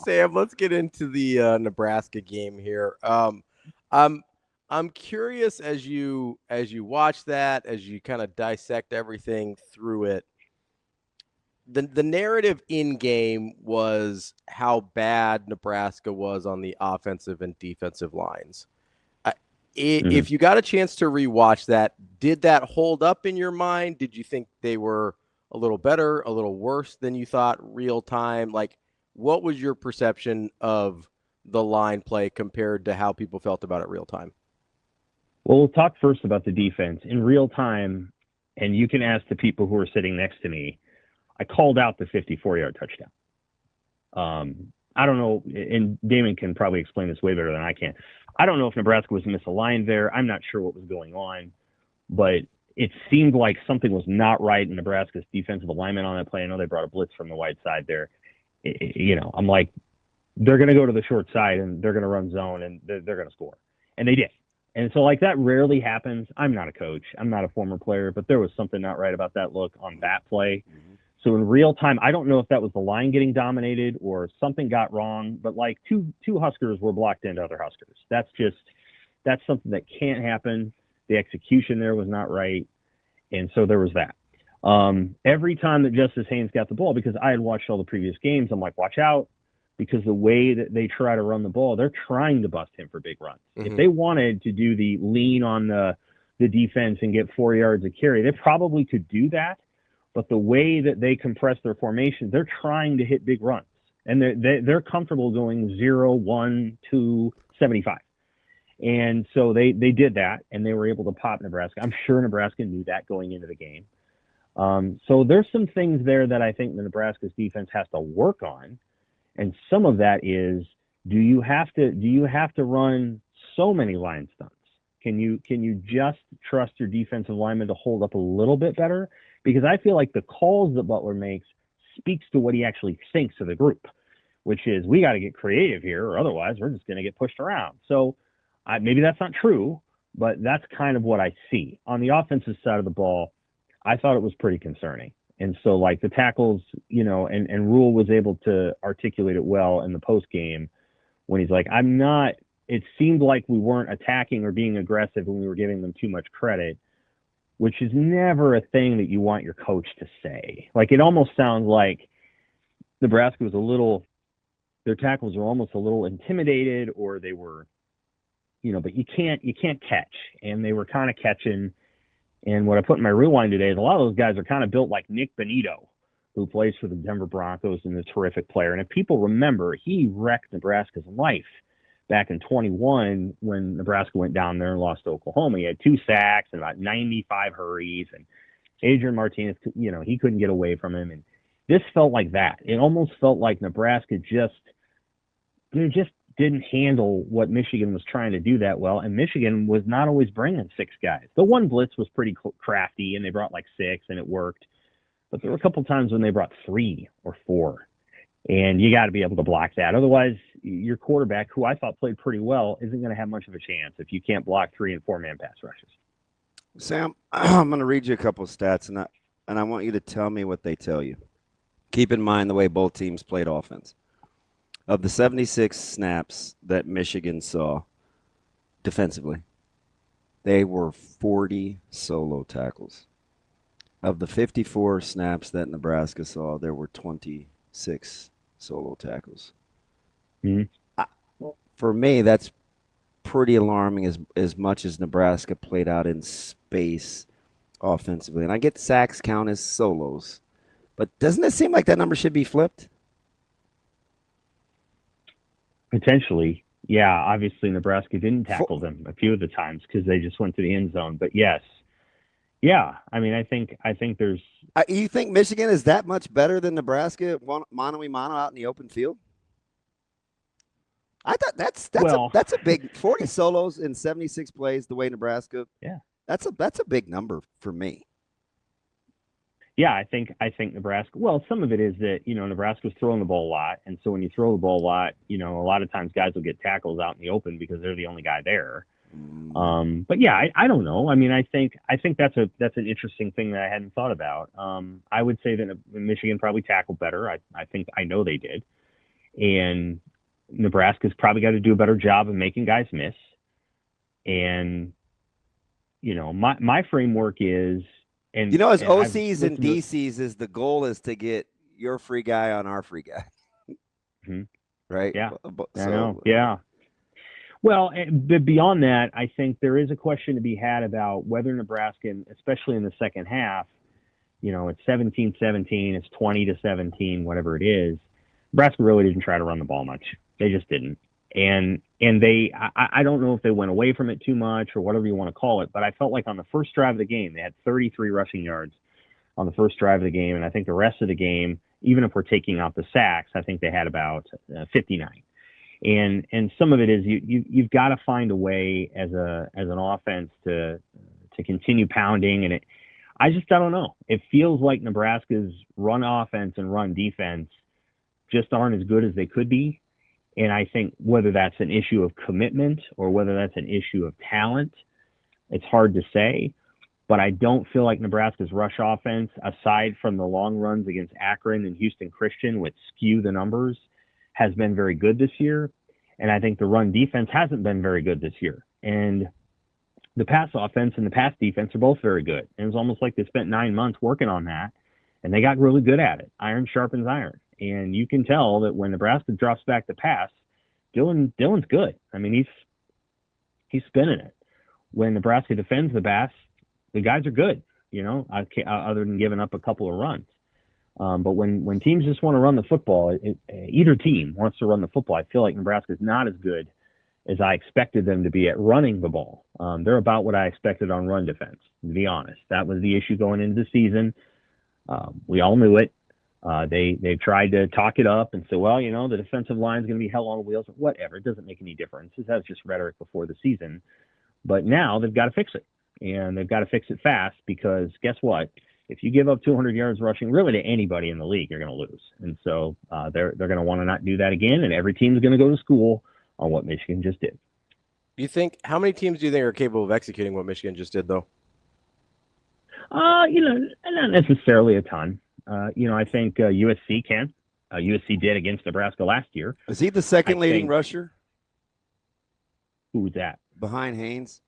Sam, let's get into the Nebraska game here. I'm I'm curious as you watch that, as you kind of dissect everything through it. The narrative in game was how bad Nebraska was on the offensive and defensive lines. I- Mhm. If you got a chance to rewatch that, did that hold up in your mind? Did you think they were a little better, a little worse than you thought real time? Like, what was your perception of the line play compared to how people felt about it real time? Well, we'll talk first about the defense in real time, and you can ask the people who are sitting next to me. I called out the 54-yard touchdown. I don't know, and Damon can probably explain this way better than I can. I don't know if Nebraska was misaligned there. I'm not sure what was going on, but it seemed like something was not right in Nebraska's defensive alignment on that play. I know they brought a blitz from the wide side there. I'm like, they're going to go to the short side and they're going to run zone and they're going to score. And they did. And so, like, that rarely happens. I'm not a coach. I'm not a former player, but there was something not right about that look on that play. So in real time, I don't know if that was the line getting dominated or something got wrong, but like two Huskers were blocked into other Huskers. That's something that can't happen. The execution there was not right. And so there was that. Every time that Justice Haynes got the ball, because I had watched all the previous games, I'm like, watch out, because the way that they try to run the ball, they're trying to bust him for big runs. If they wanted to do the lean on the defense and get 4 yards of carry, they probably could do that. But the way that they compress their formation, they're trying to hit big runs. And they're comfortable going 0, 1, 2, 75. And so they did that, and they were able to pop Nebraska. I'm sure Nebraska knew that going into the game. So there's some things there that I think the Nebraska's defense has to work on, and some of that is, do you have to run so many line stunts? Can you just trust your defensive lineman to hold up a little bit better? Because I feel like the calls that Butler makes speaks to what he actually thinks of the group, which is, we got to get creative here, or otherwise we're just going to get pushed around. So maybe that's not true, but that's kind of what I see. On the offensive side of the ball, I thought it was pretty concerning. And so, like, the tackles, and Rhule was able to articulate it well in the post game when he's like, it seemed like we weren't attacking or being aggressive and we were giving them too much credit, which is never a thing that you want your coach to say. Like, it almost sounds like Nebraska was their tackles were almost a little intimidated, or they were, but you can't catch. And they were kind of catching. And what I put in my rewind today is a lot of those guys are kind of built like Nick Benito, who plays for the Denver Broncos and is a terrific player. And if people remember, he wrecked Nebraska's life back in 21 when Nebraska went down there and lost to Oklahoma. He had 2 sacks and about 95 hurries. And Adrian Martinez, he couldn't get away from him. And this felt like that. It almost felt like Nebraska just didn't handle what Michigan was trying to do that well, and Michigan was not always bringing 6 guys. The one blitz was pretty crafty, and they brought like 6, and it worked. But there were a couple times when they brought 3 or 4, and you got to be able to block that. Otherwise, your quarterback, who I thought played pretty well, isn't going to have much of a chance if you can't block 3 and 4 man pass rushes. Sam, I'm going to read you a couple of stats, and I want you to tell me what they tell you. Keep in mind the way both teams played offense. Of the 76 snaps that Michigan saw defensively, they were 40 solo tackles. Of the 54 snaps that Nebraska saw, there were 26 solo tackles. Mm-hmm. For me, that's pretty alarming as much as Nebraska played out in space offensively. And I get sacks count as solos, but doesn't it seem like that number should be flipped? Potentially, yeah. Obviously, Nebraska didn't tackle them a few of the times because they just went to the end zone. But yes, yeah. I mean, I think there's. You think Michigan is that much better than Nebraska mano a mano out in the open field? I thought that's a big 40 solos in 76 plays the way Nebraska. Yeah, that's a big number for me. Yeah, I think Nebraska. Well, some of it is that Nebraska's throwing the ball a lot, and so when you throw the ball a lot, a lot of times guys will get tackles out in the open because they're the only guy there. But yeah, I don't know. I mean, I think that's an interesting thing that I hadn't thought about. I would say that Michigan probably tackled better. I know they did, And Nebraska's probably got to do a better job of making guys miss. And, my framework is, and As and I've OCs and listened to, DCs, is the goal is to get your free guy on our free guy, Mhm. right? Yeah, I know. So Yeah. Well, but beyond that, I think there is a question to be had about whether Nebraska, especially in the second half, it's 17-17, it's 20-17, whatever it is. Nebraska really didn't try to run the ball much. They just didn't. And I don't know if they went away from it too much or whatever you want to call it, but I felt like on the first drive of the game, they had 33 rushing yards on the first drive of the game. And I think the rest of the game, even if we're taking out the sacks, I think they had about 59. And some of it is you've got to find a way as an offense to continue pounding. And I don't know. It feels like Nebraska's run offense and run defense just aren't as good as they could be. And I think whether that's an issue of commitment or whether that's an issue of talent, it's hard to say. But I don't feel like Nebraska's rush offense, aside from the long runs against Akron and Houston Christian, which skew the numbers, has been very good this year. And I think the run defense hasn't been very good this year. And the pass offense and the pass defense are both very good. And it was almost like they spent 9 months working on that, and they got really good at it. Iron sharpens iron. And you can tell that when Nebraska drops back to pass, Dylan's good. I mean, he's spinning it. When Nebraska defends the pass, the guys are good, other than giving up a couple of runs. But when teams just want to run the football, either team wants to run the football, I feel like Nebraska is not as good as I expected them to be at running the ball. They're about what I expected on run defense, to be honest. That was the issue going into the season. We all knew it. They've tried to talk it up and say, well, the defensive line is going to be hell on wheels. Whatever. It doesn't make any difference. That's just rhetoric before the season. But now they've got to fix it. And they've got to fix it fast because guess what? If you give up 200 yards rushing really to anybody in the league, you're going to lose. And so they're going to want to not do that again. And every team's going to go to school on what Michigan just did. How many teams do you think are capable of executing what Michigan just did, though? Not necessarily a ton. I think USC can. USC did against Nebraska last year. Is he the second leading rusher? Who was that? Behind Haynes.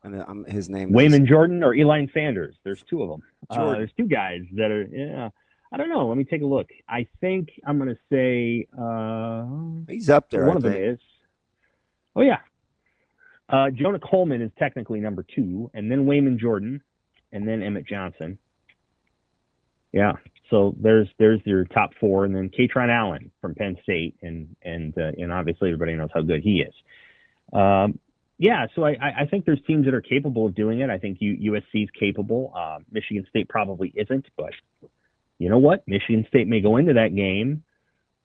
And his name Wayman Jordan or Eli Sanders. There's two of them. There's two guys that are, I don't know. Let me take a look. I think I'm going to say he's up there. One of them is. Oh, yeah. Jonah Coleman is technically number 2, and then Wayman Jordan, and then Emmett Johnson. Yeah. So there's your top 4, and then Katron Allen from Penn State, and obviously everybody knows how good he is. Yeah, so I think there's teams that are capable of doing it. I think USC is capable. Michigan State probably isn't, but you know what? Michigan State may go into that game.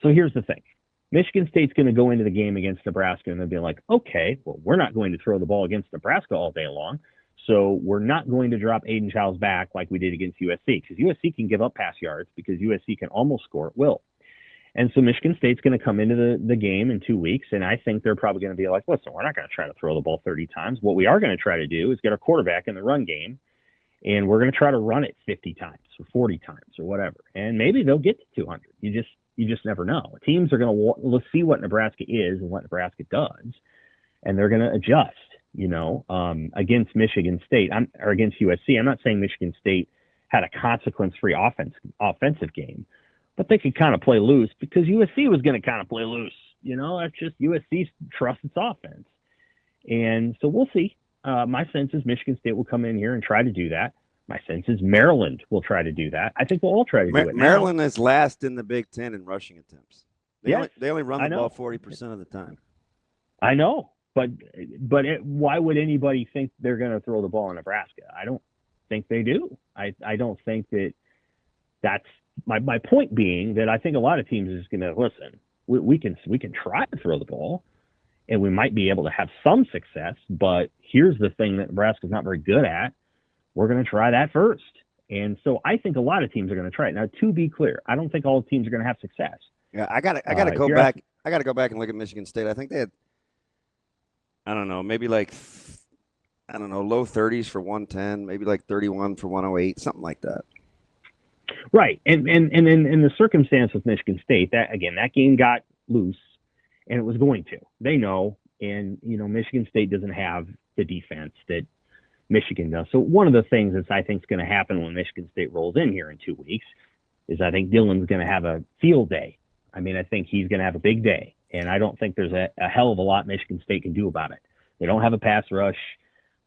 So here's the thing. Michigan State's going to go into the game against Nebraska, and they'll be like, okay, well, we're not going to throw the ball against Nebraska all day long, so we're not going to drop Aiden Childs back like we did against USC, because USC can give up pass yards because USC can almost score at will. And so Michigan State's going to come into the game in 2 weeks, and I think they're probably going to be like, listen, we're not going to try to throw the ball 30 times. What we are going to try to do is get our quarterback in the run game, and we're going to try to run it 50 times or 40 times or whatever. And maybe they'll get to 200. You just never know. Teams are going to see what Nebraska is and what Nebraska does, and they're going to adjust, against Michigan State or against USC. I'm not saying Michigan State had a consequence-free offensive game, but they could kind of play loose because USC was going to kind of play loose. That's just USC trusts its offense. And so we'll see. My sense is Michigan State will come in here and try to do that. My sense is Maryland will try to do that. I think we'll all try to do it. Maryland is last in the Big Ten in rushing attempts. They only run the ball 40% of the time. I know, but why would anybody think they're going to throw the ball in Nebraska? I don't think they do. I don't think that's my point being that I think a lot of teams are just going to listen. We can try to throw the ball, and we might be able to have some success. But here's the thing that Nebraska's not very good at. We're going to try that first. And so I think a lot of teams are going to try it. Now, to be clear, I don't think all teams are going to have success. Yeah, I got to go back. I got to go back and look at Michigan State. I think they had, I don't know, maybe low 30s for 110, maybe like 31 for 108, something like that. Right. And in the circumstance with Michigan State, that game got loose, and it was going to. They know, and Michigan State doesn't have the defense that Michigan does. So one of the things that I think is going to happen when Michigan State rolls in here in 2 weeks is I think Dylan's going to have a field day. I mean, I think he's going to have a big day, and I don't think there's a hell of a lot Michigan State can do about it. They don't have a pass rush.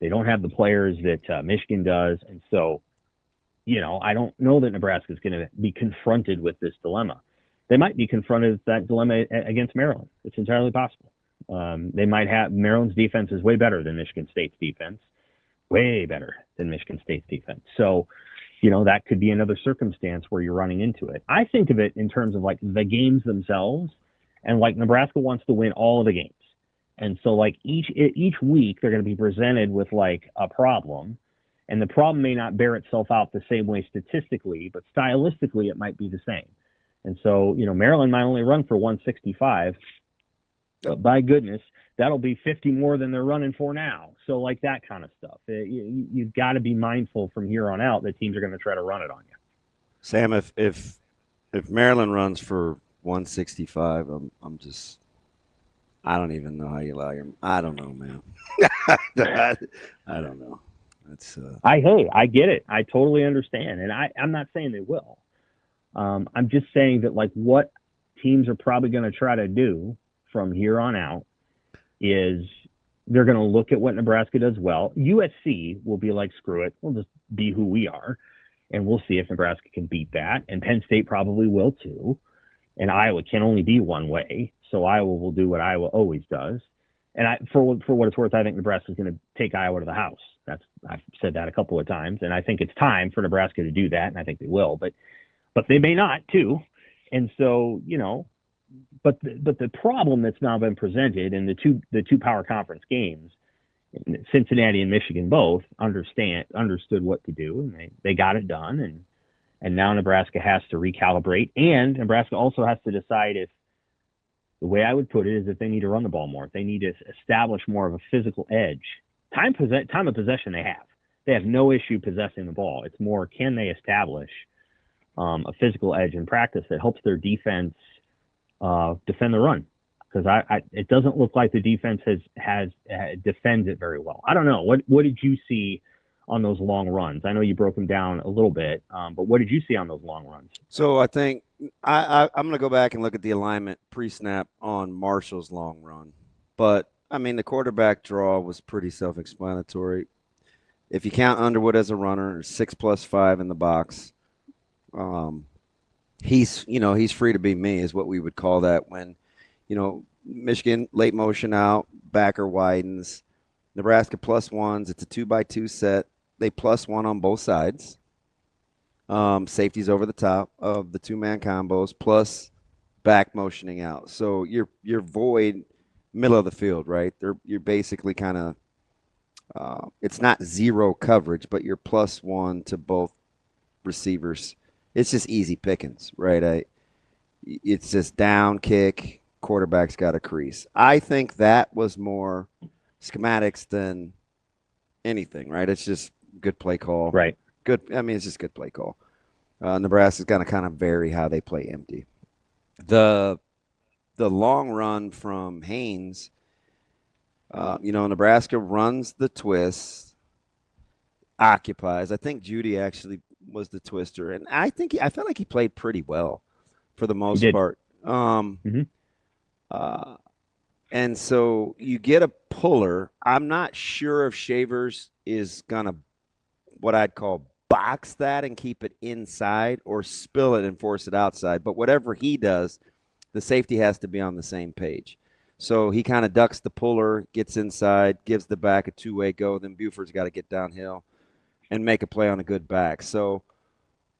They don't have the players that Michigan does, and so, I don't know that Nebraska is going to be confronted with this dilemma. They might be confronted with that dilemma against Maryland. It's entirely possible. They might have Maryland's defense is way better than Michigan State's defense, way better than Michigan State's defense. So, that could be another circumstance where you're running into it. I think of it in terms of like the games themselves, and like Nebraska wants to win all of the games. And so like each week they're going to be presented with like a problem, and the problem may not bear itself out the same way statistically, but stylistically it might be the same. And so, Maryland might only run for 165. But by goodness, that'll be 50 more than they're running for now. So like that kind of stuff. You've got to be mindful from here on out that teams are going to try to run it on you. Sam, if Maryland runs for 165, I don't even know how you like him. I don't know, man. I don't know. I get it. I totally understand, and I'm not saying they will. I'm just saying that like what teams are probably going to try to do from here on out is they're going to look at what Nebraska does well. USC will be like, screw it, we'll just be who we are, and we'll see if Nebraska can beat that. And Penn State probably will too. And Iowa can only be one way, so Iowa will do what Iowa always does. And for what it's worth, I think Nebraska is going to take Iowa to the house. I've said that a couple of times, and I think it's time for Nebraska to do that, and I think they will. But they may not too. And so, but the problem that's now been presented in the two power conference games, Cincinnati and Michigan both understood what to do, and they got it done, and now Nebraska has to recalibrate, and Nebraska also has to decide if, the way I would put it is, if they need to run the ball more, if they need to establish more of a physical edge. Time of possession they have no issue possessing the ball. It's more, can they establish a physical edge in practice that helps their defense defend the run, because it doesn't look like the defense has defends it very well. I don't know. What did you see on those long runs? I know you broke them down a little bit, but what did you see on those long runs? So I think I'm going to go back and look at the alignment pre-snap on Marshall's long run. But, I mean, the quarterback draw was pretty self-explanatory. If you count Underwood as a runner, 6+5 in the box, he's free to be me is what we would call that when, Michigan late motion out, backer widens, Nebraska +1s. It's a 2x2 set. They +1 on both sides. Safety's over the top of the two-man combos, plus back motioning out. So you're void middle of the field, right? You're basically kind of it's not zero coverage, but you're +1 to both receivers. It's just easy pickings, right? It's just down kick, quarterback's got a crease. I think that was more schematics than anything, right? It's just good play call. Right. Good. I mean, it's just good play call. Nebraska's going to kind of vary how they play empty. The long run from Haynes, Nebraska runs the twist, occupies. I think Judy actually was the twister, and I felt like he played pretty well for the most part. And so you get a puller. I'm not sure if Shavers is gonna what I'd call box that and keep it inside, or spill it and force it outside. But whatever he does, the safety has to be on the same page. So he kind of ducks the puller, gets inside, gives the back a two-way go. Then Buford's got to get downhill and make a play on a good back. So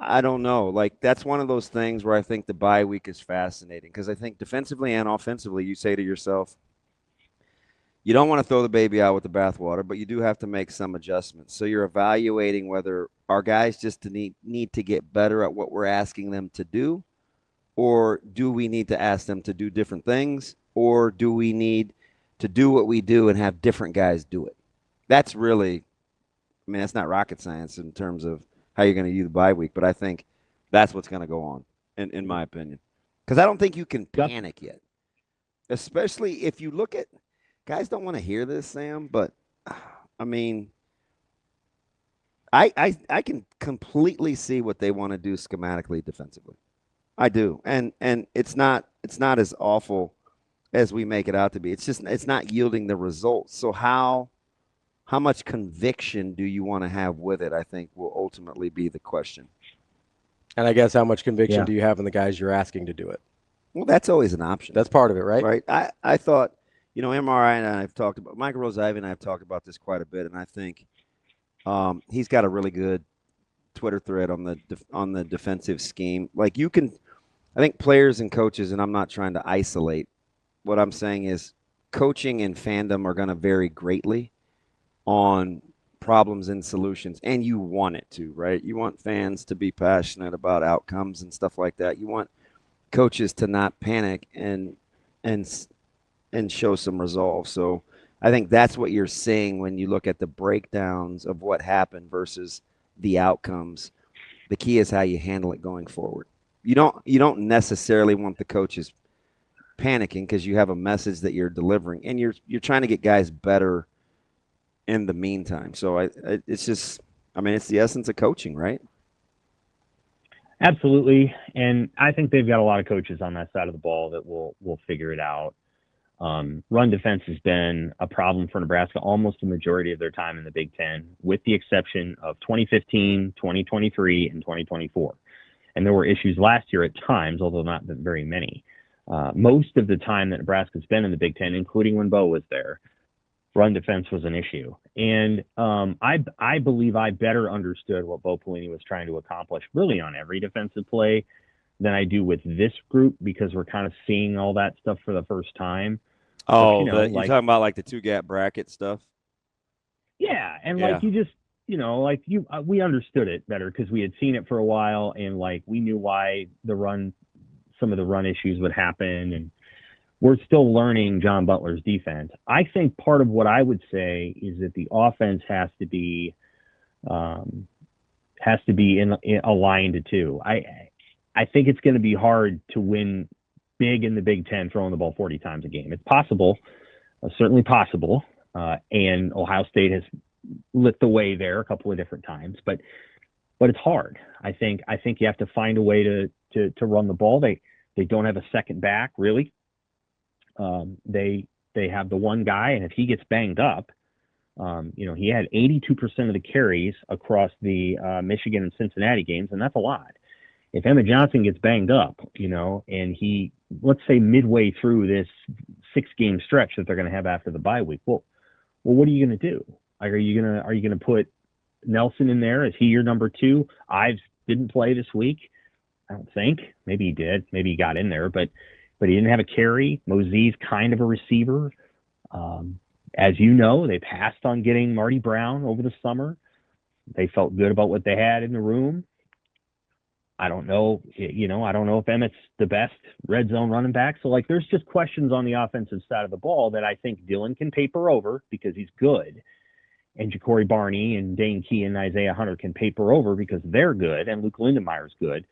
I don't know. Like, that's one of those things where I think the bye week is fascinating, because I think defensively and offensively, you say to yourself, you don't want to throw the baby out with the bathwater, but you do have to make some adjustments. So you're evaluating whether our guys just need to get better at what we're asking them to do, or do we need to ask them to do different things, or do we need to do what we do and have different guys do it? That's really, I mean, that's not rocket science in terms of how you're going to use the bye week, but I think That's what's going to go on, in my opinion. Because I don't think you can panic yet, especially if you look at guys. Don't want to hear this, Sam, but I mean, I can completely see what they want to do schematically defensively. I do, and it's not as awful as we make it out to be. It's just it's not yielding the results. So how much conviction do you want to have with it? I think will ultimately be the question. And I guess how much conviction do you have in the guys you're asking to do it? Well, that's always an option. That's part of it, right? Right. I thought, MRI and I've talked about Michael Rose-Ivy and I've talked about this quite a bit, and I think he's got a really good Twitter thread on the defensive scheme. Like I think players and coaches, and I'm not trying to isolate. What I'm saying is, coaching and fandom are going to vary greatly on problems and solutions, and you want it to, right? You want fans to be passionate about outcomes and stuff like that. You want coaches to not panic and show some resolve. So I think that's what you're seeing when you look at the breakdowns of what happened versus the outcomes. The key is how you handle it going forward. You don't necessarily want the coaches panicking because you have a message that you're delivering, and you're trying to get guys better in the meantime. So it's just, it's the essence of coaching, right? Absolutely, and I think they've got a lot of coaches on that side of the ball that will figure it out. Run defense has been a problem for Nebraska almost the majority of their time in the Big Ten, with the exception of 2015, 2023, and 2024. And there were issues last year at times, although not very many. Most of the time that Nebraska's been in the Big Ten, including when Bo was there, run defense was an issue. And I believe I better understood what Bo Pelini was trying to accomplish really on every defensive play than I do with this group, because we're kind of seeing all that stuff for the first time. Oh, you're talking about like the 2-gap bracket stuff? Yeah, and like you just, we understood it better because we had seen it for a while, and like we knew why some of the run issues would happen, and we're still learning John Butler's defense. I think part of what I would say is that the offense has to be aligned too. I think it's going to be hard to win big in the Big Ten throwing the ball 40 times a game. It's possible, certainly possible, and Ohio State has lit the way there a couple of different times, but it's hard. I think you have to find a way to run the ball. They don't have a second back really. They have the one guy, and if he gets banged up, he had 82% of the carries across the Michigan and Cincinnati games, and that's a lot. If Emmett Johnson gets banged up, and he, let's say midway through this 6-game stretch that they're going to have after the bye week, well, what are you going to do? Like, are you going to put Nelson in there? Is he your number 2? Ives didn't play this week. I don't think. Maybe he did. Maybe he got in there, but he didn't have a carry. Mosie's kind of a receiver. As you know, they passed on getting Marty Brown over the summer. They felt good about what they had in the room. I don't know, I don't know if Emmett's the best red zone running back. So, like, there's just questions on the offensive side of the ball that I think Dylan can paper over because he's good. And Ja'Cory Barney and Dane Key and Isaiah Hunter can paper over because they're good, and Luke Lindemeyer's good.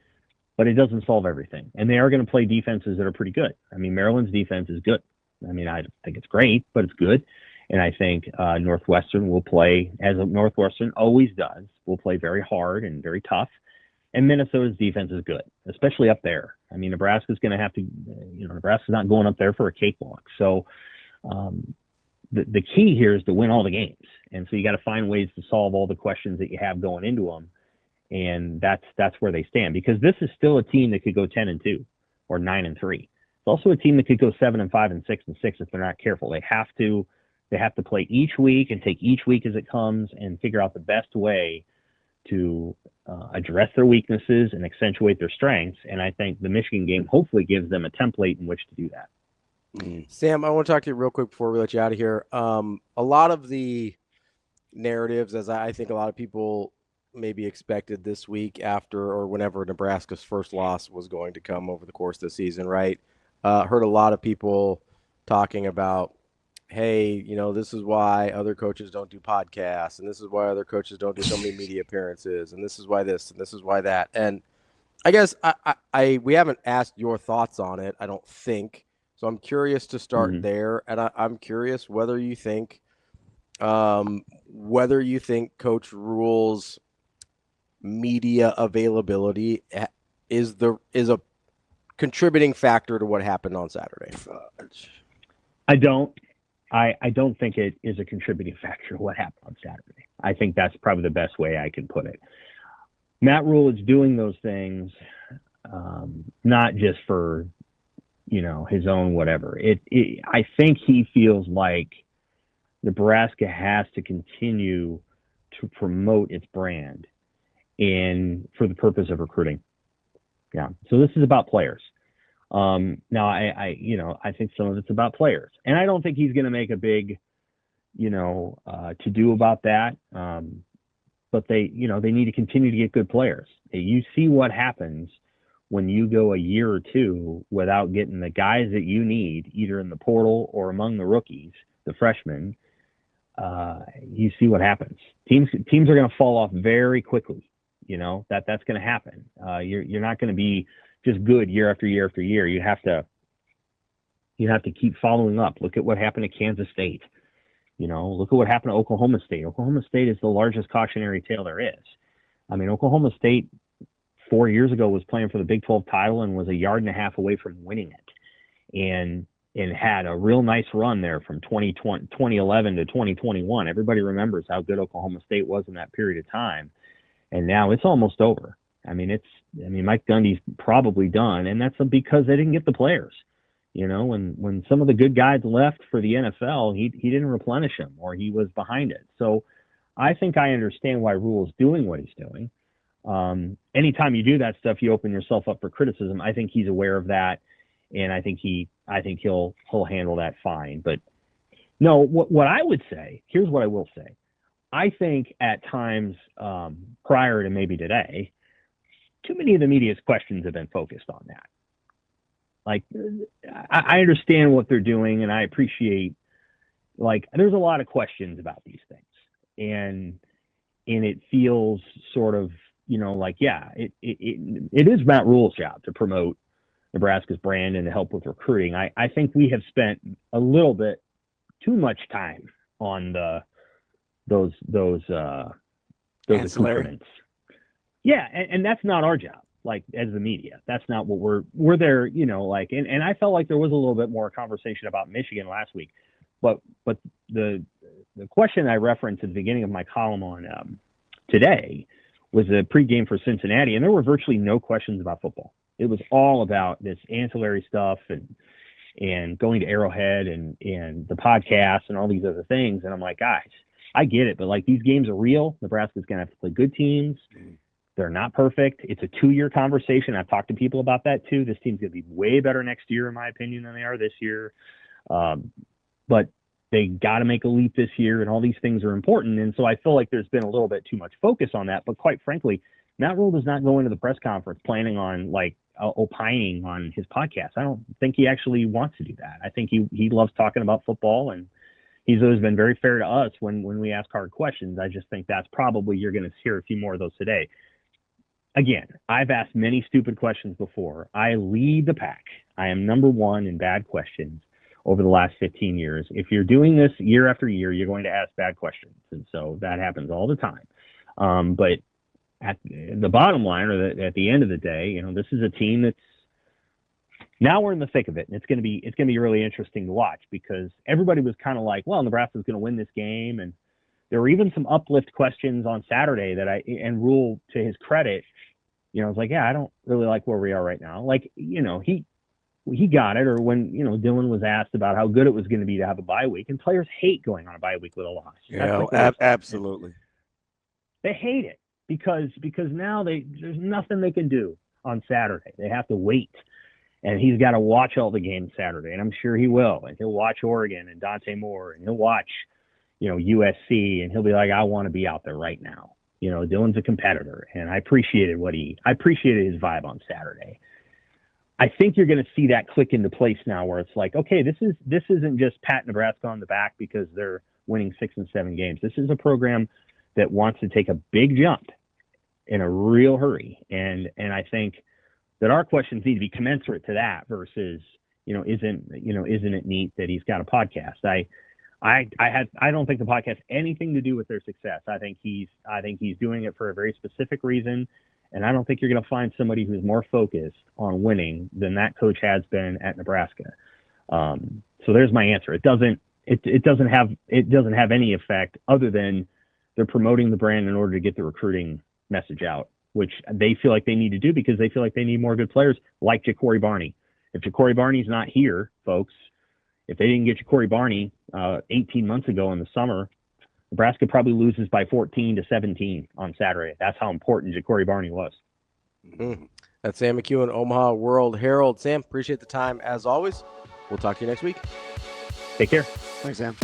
But it doesn't solve everything. And they are going to play defenses that are pretty good. I mean, Maryland's defense is good. I mean, I don't think it's great, but it's good. And I think Northwestern will play, as Northwestern always does, will play very hard and very tough. And Minnesota's defense is good, especially up there. I mean, Nebraska's going to have to, Nebraska's not going up there for a cakewalk. So the key here is to win all the games. And so you got to find ways to solve all the questions that you have going into them. And that's where they stand, because this is still a team that could go 10-2 or 9-3. It's also a team that could go 7-5 and 6-6 if they're not careful. They have to play each week and take each week as it comes and figure out the best way to address their weaknesses and accentuate their strengths. And I think the Michigan game hopefully gives them a template in which to do that. Sam, I want to talk to you real quick before we let you out of here. A lot of the narratives, as I think a lot of people maybe expected this week after or whenever Nebraska's first loss was going to come over the course of the season, right? Heard a lot of people talking about, hey, this is why other coaches don't do podcasts, and this is why other coaches don't do so many media appearances, and this is why this, and this is why that. And I guess we haven't asked your thoughts on it, I don't think. So I'm curious to start Mhm. there, and I'm curious whether you think Coach Rhule's media availability is a contributing factor to what happened on Saturday. I don't. I don't think it is a contributing factor to what happened on Saturday. I think that's probably the best way I can put it. Matt Rhule is doing those things not just for his own whatever. I think he feels like Nebraska has to continue to promote its brand and for the purpose of recruiting. Yeah. So this is about players. Now I think some of it's about players, and I don't think he's going to make a big, to do about that. But they need to continue to get good players. You see what happens when you go a year or two without getting the guys that you need, either in the portal or among the rookies, the freshmen. You see what happens. Teams are going to fall off very quickly. That's going to happen. You're not going to be just good year after year after year. You have to keep following up. Look at what happened to Kansas State. Look at what happened to Oklahoma State. Oklahoma State is the largest cautionary tale there is. I mean, Oklahoma State 4 years ago was playing for the Big 12 title and was a yard and a half away from winning it, and had a real nice run there from 2011 to 2021. Everybody remembers how good Oklahoma State was in that period of time, and now it's almost over. I mean, Mike Gundy's probably done, and that's because they didn't get the players. When some of the good guys left for the NFL, he didn't replenish them, or he was behind it. So I think I understand why Rhule is doing what he's doing. Anytime you do that stuff, you open yourself up for criticism. I think he's aware of that, and I think he'll handle that fine. But no, what I would say, here's what I will say. I think at times prior to maybe today, too many of the media's questions have been focused on that. Like, I understand what they're doing, and I appreciate, there's a lot of questions about these things, and it feels sort of, it is Matt Rhule's job to promote Nebraska's brand and to help with recruiting. I think we have spent a little bit too much time on those accoutrements. Yeah, and that's not our job. As the media, that's not what we're there. And I felt like there was a little bit more conversation about Michigan last week, but the question I referenced at the beginning of my column on today was a pregame for Cincinnati, and there were virtually no questions about football. It was all about this ancillary stuff and going to Arrowhead and the podcast and all these other things. And I'm like, guys, I get it, but these games are real. Nebraska's gonna have to play good teams. They're not perfect. It's a 2-year conversation. I've talked to people about that too. This team's going to be way better next year, in my opinion, than they are this year. But they got to make a leap this year, and all these things are important. And so I feel like there's been a little bit too much focus on that. But quite frankly, Matt Rhule does not go into the press conference planning on opining on his podcast. I don't think he actually wants to do that. I think he loves talking about football, and he's always been very fair to us when we ask hard questions. I just think that's probably, you're going to hear a few more of those today. Again, I've asked many stupid questions before. I lead the pack. I am number one in bad questions over the last 15 years. If you're doing this year after year, you're going to ask bad questions. And so that happens all the time. But at the bottom line, or at the end of the day, this is a team that's, now we're in the thick of it. And it's going to be really interesting to watch, because everybody was kind of like, well, Nebraska's going to win this game. And there were even some uplift questions on Saturday and Rhule, to his credit, was like, yeah, I don't really like where we are right now. He got it. Or when, Dylan was asked about how good it was going to be to have a bye week, and players hate going on a bye week with a loss. Yeah, absolutely. They hate it because now there's nothing they can do on Saturday. They have to wait. And he's got to watch all the games Saturday, and I'm sure he will. And he'll watch Oregon and Dante Moore, and he'll watch USC, and he'll be like, I want to be out there right now. Dylan's a competitor, and I appreciated his vibe on Saturday. I think you're going to see that click into place now, where it's like, okay, this isn't just pat Nebraska on the back because they're winning 6 and 7 games. This is a program that wants to take a big jump in a real hurry. And I think that our questions need to be commensurate to that versus, isn't it neat that he's got a podcast? I don't think the podcast has anything to do with their success. I think he's doing it for a very specific reason. And I don't think you're going to find somebody who's more focused on winning than that coach has been at Nebraska. So there's my answer. It doesn't have any effect other than they're promoting the brand in order to get the recruiting message out, which they feel like they need to do because they feel like they need more good players like Ja'Cory Barney. If Ja'Cory Barney's not here, folks, if they didn't get Ja'Cory Barney 18 months ago in the summer, Nebraska probably loses by 14-17 on Saturday. That's how important Ja'Cory Barney was. Mm-hmm. That's Sam McKewon, Omaha World Herald. Sam, appreciate the time as always. We'll talk to you next week. Take care. Thanks, Sam.